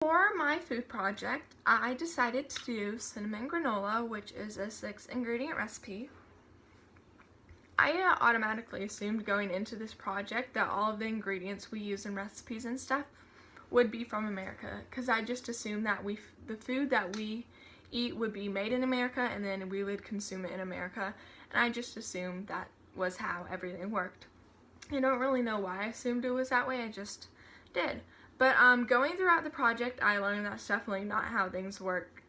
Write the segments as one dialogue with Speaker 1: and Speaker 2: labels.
Speaker 1: For my food project, I decided to do cinnamon granola, which is a 6-ingredient recipe. I automatically assumed going into this project that all of the ingredients we use in recipes and stuff would be from America, because I just assumed that the food that we eat would be made in America and then we would consume it in America, and I just assumed that was how everything worked. I don't really know why I assumed it was that way, I just did. But going throughout the project, I learned that's definitely not how things work.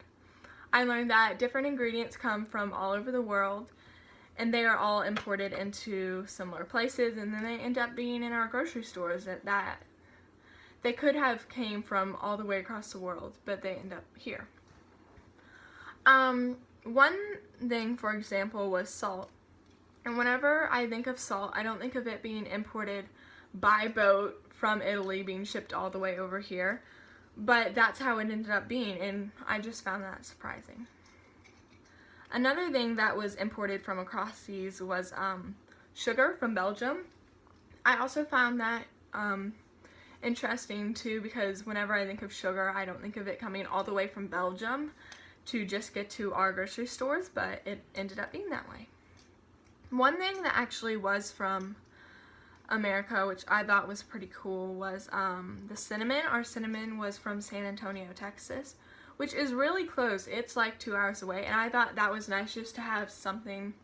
Speaker 1: I learned that different ingredients come from all over the world, and they are all imported into similar places, and then they end up being in our grocery stores. That they could have came from all the way across the world, but they end up here. One thing, for example, was salt. And whenever I think of salt, I don't think of it being imported by boat from Italy being shipped all the way over here, but that's how it ended up being, and I just found that surprising. Another thing that was imported from across seas was sugar from Belgium. I also found that interesting too, because whenever I think of sugar, I don't think of it coming all the way from Belgium to just get to our grocery stores, but it ended up being that way. One thing that actually was from America, which I thought was pretty cool, was the cinnamon. Our cinnamon was from San Antonio, Texas, which is really close. It's like 2 hours away, and I thought that was nice just to have something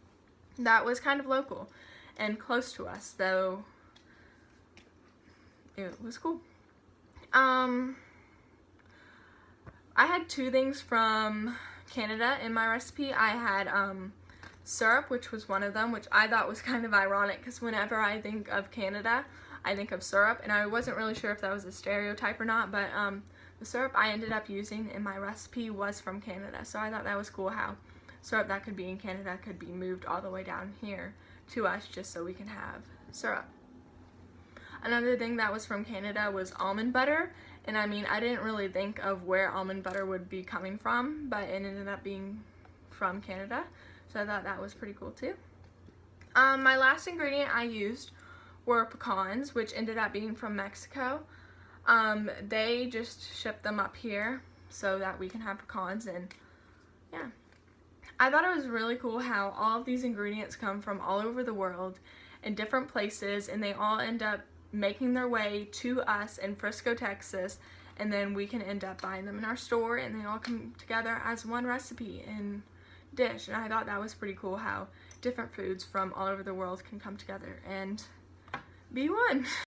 Speaker 1: that was kind of local and close to us, though it was cool. I had 2 things from Canada in my recipe. I had syrup, which was one of them, which I thought was kind of ironic because whenever I think of Canada, I think of syrup, and I wasn't really sure if that was a stereotype or not, but the syrup I ended up using in my recipe was from Canada, so I thought that was cool how syrup that could be in Canada could be moved all the way down here to us just so we can have syrup. Another thing that was from Canada was almond butter, and I mean, I didn't really think of where almond butter would be coming from, but it ended up being from Canada. So I thought that was pretty cool too. My last ingredient I used were pecans, which ended up being from Mexico. They just shipped them up here so that we can have pecans, and yeah. I thought it was really cool how all of these ingredients come from all over the world in different places, and they all end up making their way to us in Frisco, Texas, and then we can end up buying them in our store, and they all come together as one recipe and dish. And I thought that was pretty cool how different foods from all over the world can come together and be one.